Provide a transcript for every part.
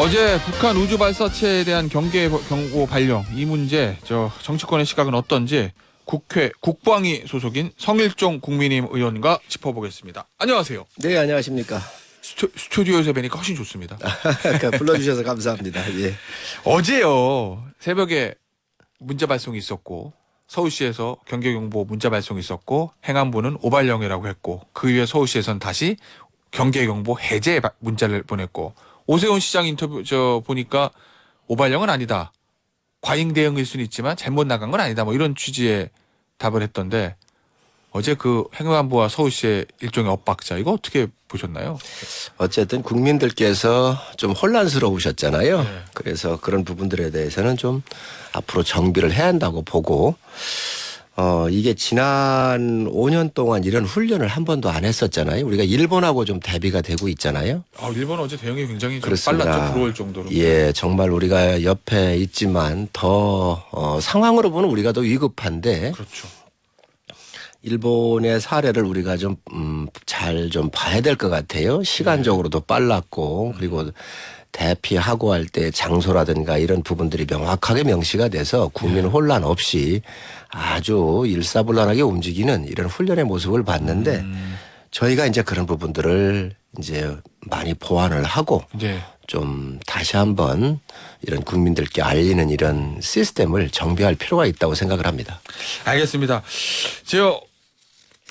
어제 북한 우주 발사체에 대한 경계 경고 발령 이 문제 정치권의 시각은 어떤지 국회 국방위 소속인 성일종 국민의힘 의원과 짚어보겠습니다. 안녕하세요. 네, 안녕하십니까. 스튜디오에서 뵈니까 훨씬 좋습니다. 불러주셔서 감사합니다. 예. 어제요 새벽에 문자 발송이 있었고 서울시에서 경계경보 문자 발송이 있었고 행안부는 오발령이라고 했고 그 이후에 서울시에서는 다시 경계경보 해제 문자를 보냈고 오세훈 시장 인터뷰 보니까 오발령은 아니다. 과잉 대응일 수는 있지만 잘못 나간 건 아니다. 뭐 이런 취지의 답을 했던데 어제 그 행안부와 서울시의 일종의 엇박자 이거 어떻게 보셨나요? 어쨌든 국민들께서 좀 혼란스러우셨잖아요. 네. 그래서 그런 부분들에 대해서는 좀 앞으로 정비를 해야 한다고 보고 이게 지난 5년 동안 이런 훈련을 한 번도 안 했었잖아요. 우리가 일본하고 좀 대비가 되고 있잖아요. 일본 어제 대응이 굉장히 좀 그렇습니다. 빨랐죠. 부러울 정도로. 예, 정말 우리가 옆에 있지만 더 상황으로 보면 우리가 더 위급한데 그렇죠. 일본의 사례를 우리가 좀 잘 좀 봐야 될 것 같아요. 시간적으로도 빨랐고 그리고 대피하고 할 때 장소라든가 이런 부분들이 명확하게 명시가 돼서 국민 혼란 없이 아주 일사불란하게 움직이는 이런 훈련의 모습을 봤는데 저희가 이제 그런 부분들을 이제 많이 보완을 하고 네. 좀 다시 한번 이런 국민들께 알리는 이런 시스템을 정비할 필요가 있다고 생각을 합니다. 알겠습니다.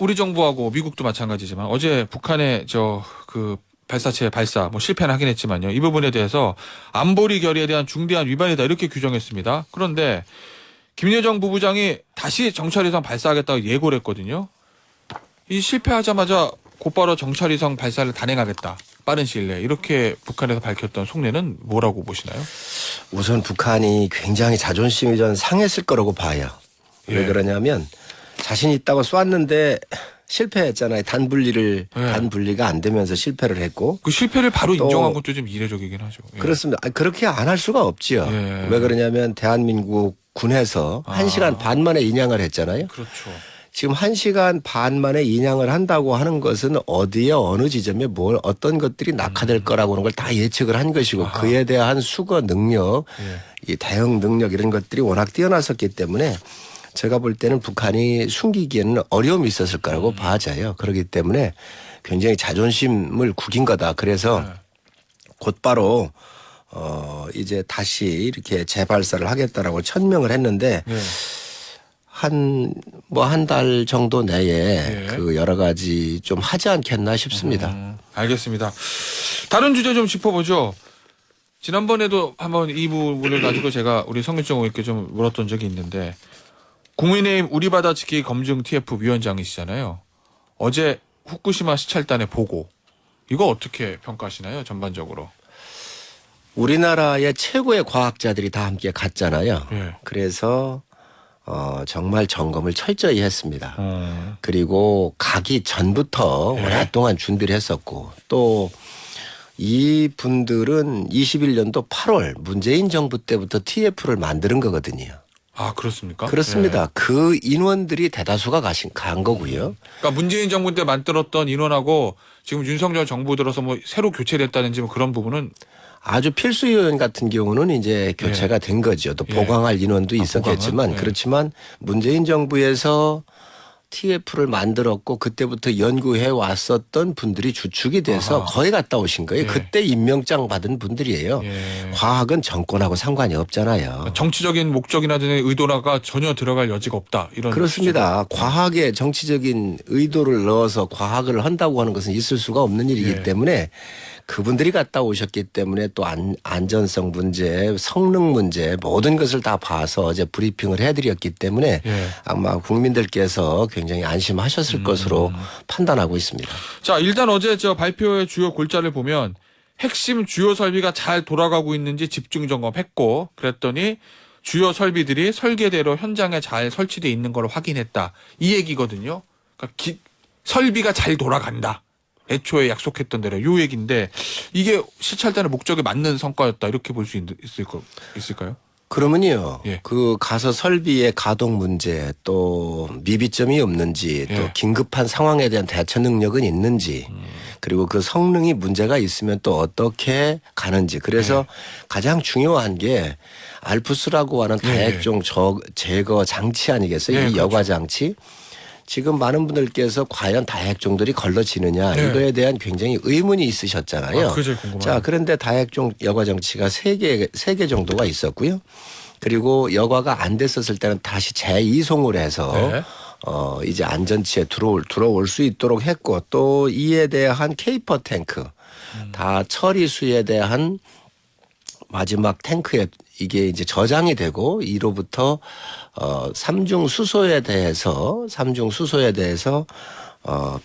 우리 정부하고 미국도 마찬가지지만 어제 북한의 그 발사체 발사 실패는 하긴 했지만요. 이 부분에 대해서 안보리 결의에 대한 중대한 위반이다 이렇게 규정했습니다. 그런데 김여정 부부장이 다시 정찰위성 발사하겠다고 예고를 했거든요. 이 실패하자마자 곧바로 정찰위성 발사를 단행하겠다. 빠른 시일 내에 이렇게 북한에서 밝혔던 속내는 뭐라고 보시나요? 우선 북한이 굉장히 자존심이 전 상했을 거라고 봐요. 왜 예. 그러냐면 자신 있다고 쐈는데 실패했잖아요. 단분리가 안 되면서 실패를 했고. 그 실패를 바로 또 인정한 것도 좀 이례적이긴 하죠. 예. 그렇습니다. 그렇게 안 할 수가 없지요. 예. 왜 그러냐면 대한민국 군에서 1시간 반 만에 인양을 했잖아요. 그렇죠. 지금 1시간 반 만에 인양을 한다고 하는 것은 어디에 어느 지점에 어떤 것들이 낙하될 거라고 하는 걸 다 예측을 한 것이고 아하. 그에 대한 수거 능력, 예. 이 대응 능력 이런 것들이 워낙 뛰어났었기 때문에 제가 볼 때는 북한이 숨기기에는 어려움이 있었을 거라고 봐져요. 그렇기 때문에 굉장히 자존심을 구긴 거다. 그래서 네. 곧바로 이제 다시 이렇게 재발사를 하겠다라고 천명을 했는데 네. 한 달 정도 내에 예. 그 여러 가지 좀 하지 않겠나 싶습니다. 알겠습니다. 다른 주제 좀 짚어보죠. 지난번에도 한번 이 부분을 가지고 제가 우리 성일종 의원께 좀 물었던 적이 있는데 국민의힘 우리 바다 지키기 검증 TF 위원장이시잖아요. 어제 후쿠시마 시찰단의 보고 이거 어떻게 평가하시나요? 전반적으로. 우리나라의 최고의 과학자들이 다 함께 갔잖아요. 예. 그래서 정말 점검을 철저히 했습니다. 그리고 가기 전부터 예. 오랫동안 준비를 했었고 또 이 분들은 21년도 8월 문재인 정부 때부터 TF를 만드는 거거든요. 아 그렇습니까? 그렇습니다. 예. 그 인원들이 대다수가 간 거고요. 그러니까 문재인 정부 때 만들었던 인원하고 지금 윤석열 정부 들어서 새로 교체됐다든지 그런 부분은 아주 필수 요원 같은 경우는 이제 교체가 된 거죠. 또 예. 보강할 인원도 있었겠지만 보강은? 예. 그렇지만 문재인 정부에서 TF를 만들었고 그때부터 연구해 왔었던 분들이 주축이 돼서 아하. 거의 갔다 오신 거예요. 예. 그때 임명장 받은 분들이에요. 예. 과학은 정권하고 상관이 없잖아요. 정치적인 목적이라든지 의도가 전혀 들어갈 여지가 없다. 이런 그렇습니다. 과학에 정치적인 의도를 넣어서 과학을 한다고 하는 것은 있을 수가 없는 일이기 예. 때문에 그분들이 갔다 오셨기 때문에 또 안전성 문제, 성능 문제 모든 것을 다 봐서 어제 브리핑을 해드렸기 때문에 예. 아마 국민들께서 굉장히 안심하셨을 것으로 판단하고 있습니다. 자, 일단 어제 발표의 주요 골자를 보면 핵심 주요 설비가 잘 돌아가고 있는지 집중 점검했고 그랬더니 주요 설비들이 설계대로 현장에 잘 설치되어 있는 걸 확인했다. 이 얘기거든요. 그러니까 설비가 잘 돌아간다. 애초에 약속했던 대로 요 얘기인데 이게 시찰단의 목적에 맞는 성과였다. 이렇게 볼 수 있을까요? 그러면요. 예. 그 가서 설비의 가동 문제 또 미비점이 없는지 또 예. 긴급한 상황에 대한 대처 능력은 있는지 그리고 그 성능이 문제가 있으면 또 어떻게 가는지 그래서 가장 중요한 게 알프스라고 하는 다액종 제거 장치 아니겠어요? 예, 이 그렇죠. 여과 장치. 지금 많은 분들께서 과연 다액종들이 걸러지느냐 네. 이거에 대한 굉장히 의문이 있으셨잖아요. 그게 제일 궁금하네요. 자, 그런데 다액종 여과 장치가 세 개 정도가 있었고요. 그리고 여과가 안 됐었을 때는 다시 재이송을 해서 네. 이제 안전치에 들어올 수 있도록 했고 또 이에 대한 케이퍼 탱크 다 처리수에 대한 마지막 탱크에 이게 이제 저장이 되고 이로부터 삼중 수소에 대해서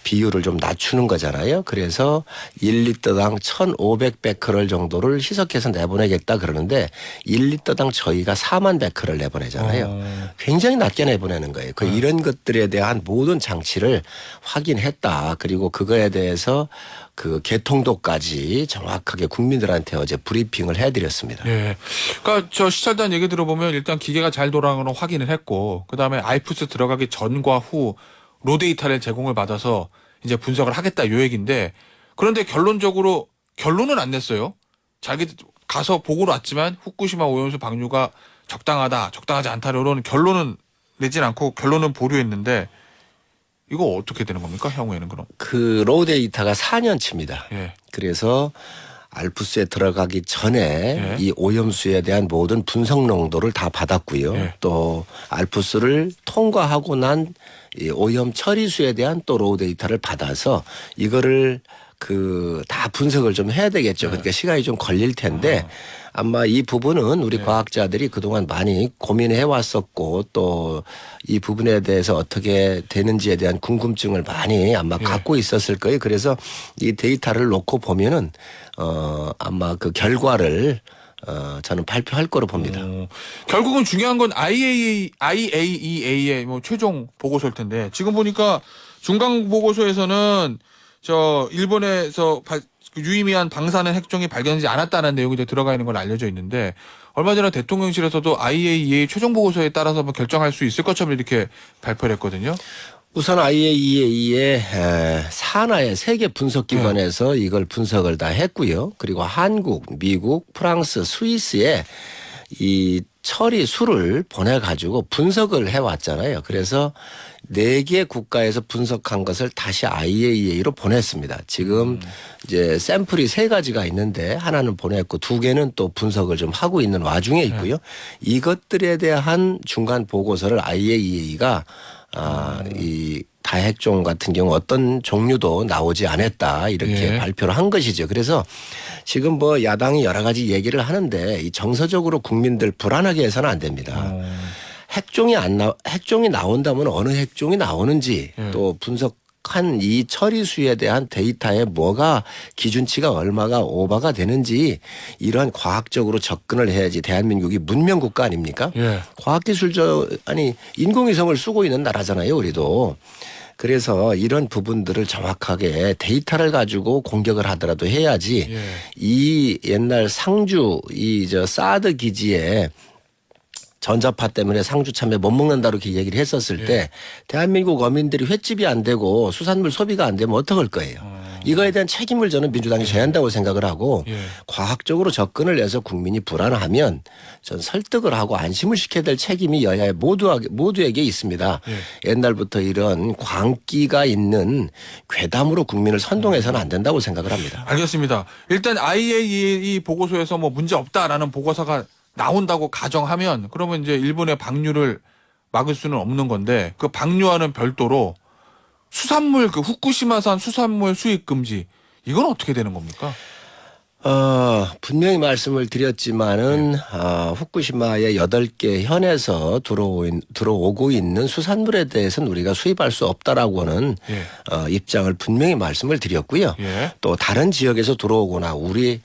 비율을 좀 낮추는 거잖아요. 그래서 1리터당 1,500 베크럴 정도를 희석해서 내보내겠다 그러는데 1리터당 저희가 4만 베크럴 내보내잖아요. 굉장히 낮게 내보내는 거예요. 이런 것들에 대한 모든 장치를 확인했다. 그리고 그거에 대해서 그 개통도까지 정확하게 국민들한테 어제 브리핑을 해드렸습니다. 예. 그러니까 저 시찰단 얘기 들어보면 일단 기계가 잘 돌아가는 걸 확인을 했고 그다음에 아이푸스 들어가기 전과 후 로데이터를 제공을 받아서 이제 분석을 하겠다 요 얘기인데 그런데 결론적으로 결론은 안 냈어요. 자기 가서 보고로 왔지만 후쿠시마 오염수 방류가 적당하지 않다라는 결론은 내진 않고 결론은 보류했는데 이거 어떻게 되는 겁니까? 향후에는 그럼. 그 로우 데이터가 4년치입니다. 예. 그래서 알프스에 들어가기 전에 예. 이 오염수에 대한 모든 분석 농도를 다 받았고요. 예. 또 알프스를 통과하고 난 이 오염 처리수에 대한 또 로우 데이터를 받아서 이거를 그 다 분석을 좀 해야 되겠죠. 그러니까 시간이 좀 걸릴 텐데 아마 이 부분은 우리 과학자들이 그동안 많이 고민해 왔었고 또 이 부분에 대해서 어떻게 되는지에 대한 궁금증을 많이 아마 갖고 있었을 거예요. 그래서 이 데이터를 놓고 보면은 아마 그 결과를 저는 발표할 거로 봅니다. 결국은 중요한 건 IAEA의 뭐 최종 보고서일 텐데 지금 보니까 중간 보고서에서는 저 일본에서 유의미한 방사능 핵종이 발견되지 않았다는 내용이 이제 들어가 있는 건 알려져 있는데 얼마 전에 대통령실에서도 IAEA 최종 보고서에 따라서 뭐 결정할 수 있을 것처럼 이렇게 발표를 했거든요. 우선 IAEA의 산하의 세계 분석기관에서 이걸 분석을 다 했고요. 그리고 한국, 미국, 프랑스, 스위스에 이 처리수를 보내가지고 분석을 해왔잖아요. 그래서 4개 국가에서 분석한 것을 다시 IAEA로 보냈습니다. 지금 이제 샘플이 3가지가 있는데 하나는 보냈고 2개는 또 분석을 좀 하고 있는 와중에 있고요. 이것들에 대한 중간 보고서를 IAEA가 이 다핵종 같은 경우 어떤 종류도 나오지 않았다 이렇게 발표를 한 것이죠. 그래서 지금 뭐 야당이 여러 가지 얘기를 하는데 이 정서적으로 국민들 불안하게 해서는 안 됩니다. 핵종이 나온다면 어느 핵종이 나오는지 또 분석한 이 처리수에 대한 데이터에 뭐가 기준치가 얼마가 오버가 되는지 이러한 과학적으로 접근을 해야지 대한민국이 문명 국가 아닙니까? 인공위성을 쓰고 있는 나라잖아요, 우리도. 그래서 이런 부분들을 정확하게 데이터를 가지고 공격을 하더라도 해야지 이 옛날 상주 사드 기지에 전자파 때문에 상주 참외 못 먹는다 이렇게 얘기를 했었을 때 대한민국 어민들이 횟집이 안 되고 수산물 소비가 안 되면 어떡할 거예요. 이거에 대한 책임을 저는 민주당이 져야 한다고 생각을 하고 과학적으로 접근을 해서 국민이 불안하면 전 설득을 하고 안심을 시켜야 될 책임이 여야의 모두에게 있습니다. 옛날부터 이런 광기가 있는 괴담으로 국민을 선동해서는 안 된다고 생각을 합니다. 알겠습니다. 일단 IAEA 보고서에서 뭐 문제 없다라는 보고서가 나온다고 가정하면 그러면 이제 일본의 방류를 막을 수는 없는 건데 그 방류와는 별도로 수산물 후쿠시마산 수산물 수입 금지 이건 어떻게 되는 겁니까? 분명히 말씀을 드렸지만은 후쿠시마의 8개 현에서 들어오고 있는 수산물에 대해서는 우리가 수입할 수 없다라고는 입장을 분명히 말씀을 드렸고요. 또 다른 지역에서 들어오거나 우리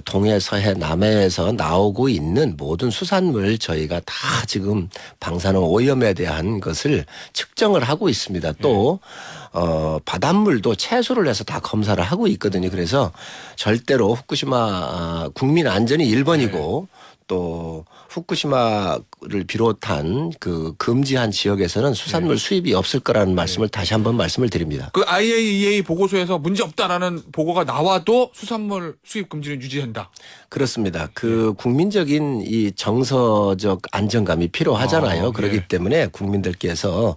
동해, 서해, 남해에서 나오고 있는 모든 수산물 저희가 다 지금 방사능 오염에 대한 것을 측정을 하고 있습니다. 또 바닷물도 채소를 해서 다 검사를 하고 있거든요. 그래서 절대로 후쿠시마 국민 안전이 1번이고 또 후쿠시마를 비롯한 그 금지한 지역에서는 수산물 수입이 없을 거라는 말씀을 다시 한번 말씀을 드립니다. 그 IAEA 보고서에서 문제 없다라는 보고가 나와도 수산물 수입 금지는 유지한다. 그렇습니다. 그 국민적인 이 정서적 안정감이 필요하잖아요. 그렇기 예. 때문에 국민들께서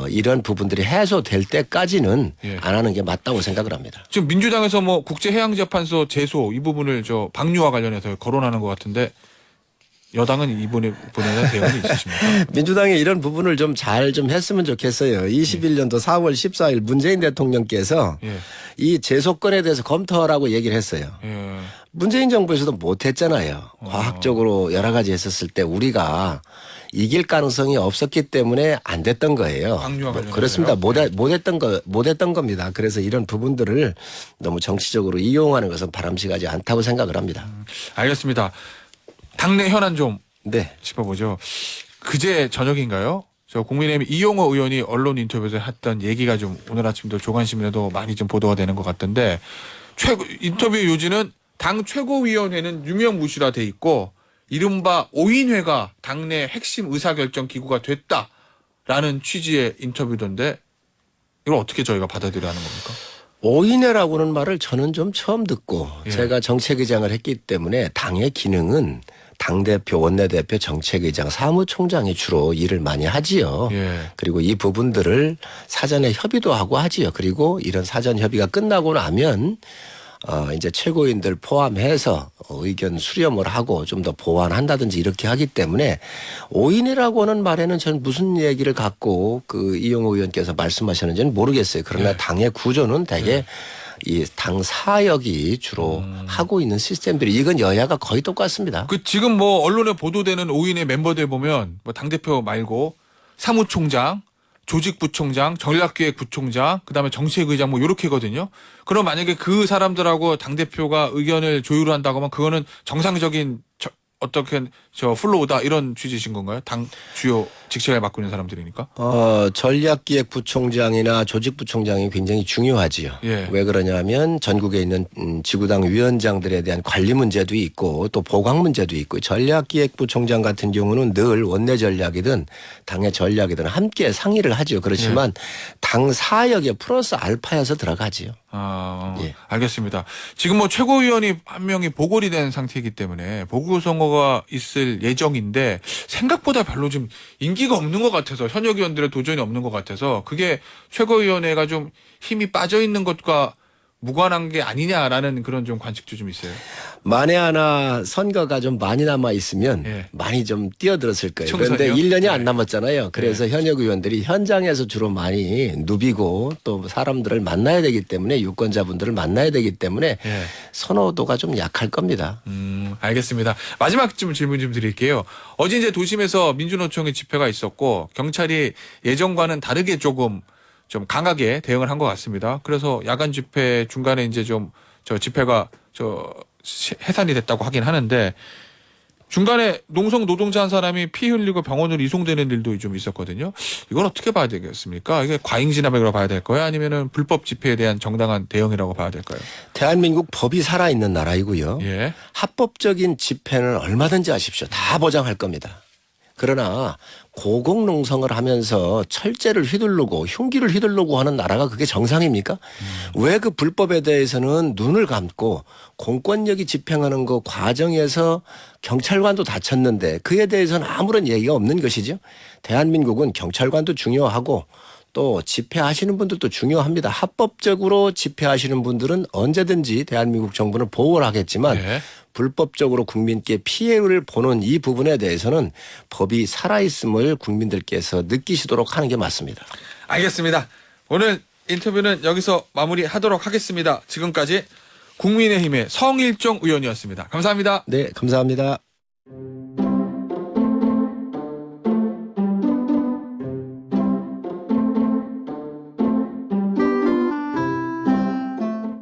이런 부분들이 해소될 때까지는 예. 안 하는 게 맞다고 생각을 합니다. 지금 민주당에서 뭐 국제해양재판소 제소 이 부분을 저 방류와 관련해서 거론하는 것 같은데 여당은 이번에 대한 대응이 있으십니까? 민주당이 이런 부분을 좀 잘 좀 했으면 좋겠어요. 21년도 4월 14일 문재인 대통령께서 예. 이 제소권에 대해서 검토하라고 얘기를 했어요. 예. 문재인 정부에서도 못했잖아요. 과학적으로 여러 가지 했었을 때 우리가 이길 가능성이 없었기 때문에 안 됐던 거예요. 방류와 관련해서요? 그렇습니다. 못했던 겁니다. 그래서 이런 부분들을 너무 정치적으로 이용하는 것은 바람직하지 않다고 생각을 합니다. 알겠습니다. 당내 현안 좀 네. 짚어보죠. 그제 저녁인가요? 저 국민의힘 이용호 의원이 언론 인터뷰에서 했던 얘기가 좀 오늘 아침도 조간신문에도 많이 좀 보도가 되는 것 같던데 인터뷰 요지는 당 최고위원회는 유명무실화돼 있고 이른바 5인회가 당내 핵심 의사결정 기구가 됐다라는 취지의 인터뷰던데 이걸 어떻게 저희가 받아들여야 하는 겁니까? 5인회라고는 말을 저는 좀 처음 듣고 예. 제가 정책의장을 했기 때문에 당의 기능은 당대표, 원내대표, 정책의장, 사무총장이 주로 일을 많이 하지요. 예. 그리고 이 부분들을 사전에 협의도 하고 하지요. 그리고 이런 사전 협의가 끝나고 나면 이제 최고인들 포함해서 의견 수렴을 하고 좀 더 보완한다든지 이렇게 하기 때문에 5인이라고 하는 말에는 전 무슨 얘기를 갖고 그 이용호 의원께서 말씀하셨는지는 모르겠어요. 그러나 당의 구조는 대개 이 당 사역이 주로 하고 있는 시스템들이 이건 여야가 거의 똑같습니다. 그 지금 뭐 언론에 보도되는 5인의 멤버들 보면 뭐 당대표 말고 사무총장, 조직부총장, 전략기획부총장, 그다음에 정책의장 뭐 요렇게거든요. 그럼 만약에 그 사람들하고 당대표가 의견을 조율을 한다고 하면 그거는 정상적인 어떻게 플로우다 이런 취지신 건가요? 당 주요 직책을 맡고 있는 사람들이니까. 전략기획부총장이나 조직부총장이 굉장히 중요하지요. 예. 왜 그러냐면 전국에 있는 지구당 위원장들에 대한 관리 문제도 있고 또 보강 문제도 있고 전략기획부총장 같은 경우는 늘 원내 전략이든 당의 전략이든 함께 상의를 하죠. 그렇지만 당 사역에 플러스 알파여서 들어가지요. 예. 알겠습니다. 지금 뭐 최고위원이 한 명이 보궐이 된 상태이기 때문에 보궐선거가 있을 예정인데 생각보다 별로 좀 인기가 없는 것 같아서 현역 의원들의 도전이 없는 것 같아서 그게 최고위원회가 좀 힘이 빠져 있는 것과 무관한 게 아니냐라는 그런 좀 관측도 좀 있어요. 만에 하나 선거가 좀 많이 남아 있으면 예. 많이 좀 뛰어들었을 거예요. 총선이요? 그런데 1년이 예. 안 남았잖아요. 그래서 현역 의원들이 현장에서 주로 많이 누비고 또 사람들을 만나야 되기 때문에 유권자분들을 만나야 되기 때문에 예. 선호도가 좀 약할 겁니다. 알겠습니다. 마지막 좀 질문 좀 드릴게요. 어제 이제 도심에서 민주노총의 집회가 있었고 경찰이 예전과는 다르게 좀 강하게 대응을 한 것 같습니다. 그래서 야간 집회 중간에 이제 집회가 해산이 됐다고 하긴 하는데 중간에 농성 노동자 한 사람이 피 흘리고 병원으로 이송되는 일도 좀 있었거든요. 이건 어떻게 봐야 되겠습니까? 이게 과잉 진압이라고 봐야 될까요? 아니면은 불법 집회에 대한 정당한 대응이라고 봐야 될까요? 대한민국 법이 살아있는 나라이고요. 예. 합법적인 집회는 얼마든지 하십시오. 다 보장할 겁니다. 그러나 고공농성을 하면서 철제를 휘두르고 흉기를 휘두르고 하는 나라가 그게 정상입니까? 왜 그 불법에 대해서는 눈을 감고 공권력이 집행하는 그 과정에서 경찰관도 다쳤는데 그에 대해서는 아무런 얘기가 없는 것이죠. 대한민국은 경찰관도 중요하고 또 집회하시는 분들도 중요합니다. 합법적으로 집회하시는 분들은 언제든지 대한민국 정부는 보호를 하겠지만 예. 불법적으로 국민께 피해를 보는 이 부분에 대해서는 법이 살아있음을 국민들께서 느끼시도록 하는 게 맞습니다. 알겠습니다. 오늘 인터뷰는 여기서 마무리하도록 하겠습니다. 지금까지 국민의힘의 성일종 의원이었습니다. 감사합니다. 네, 감사합니다.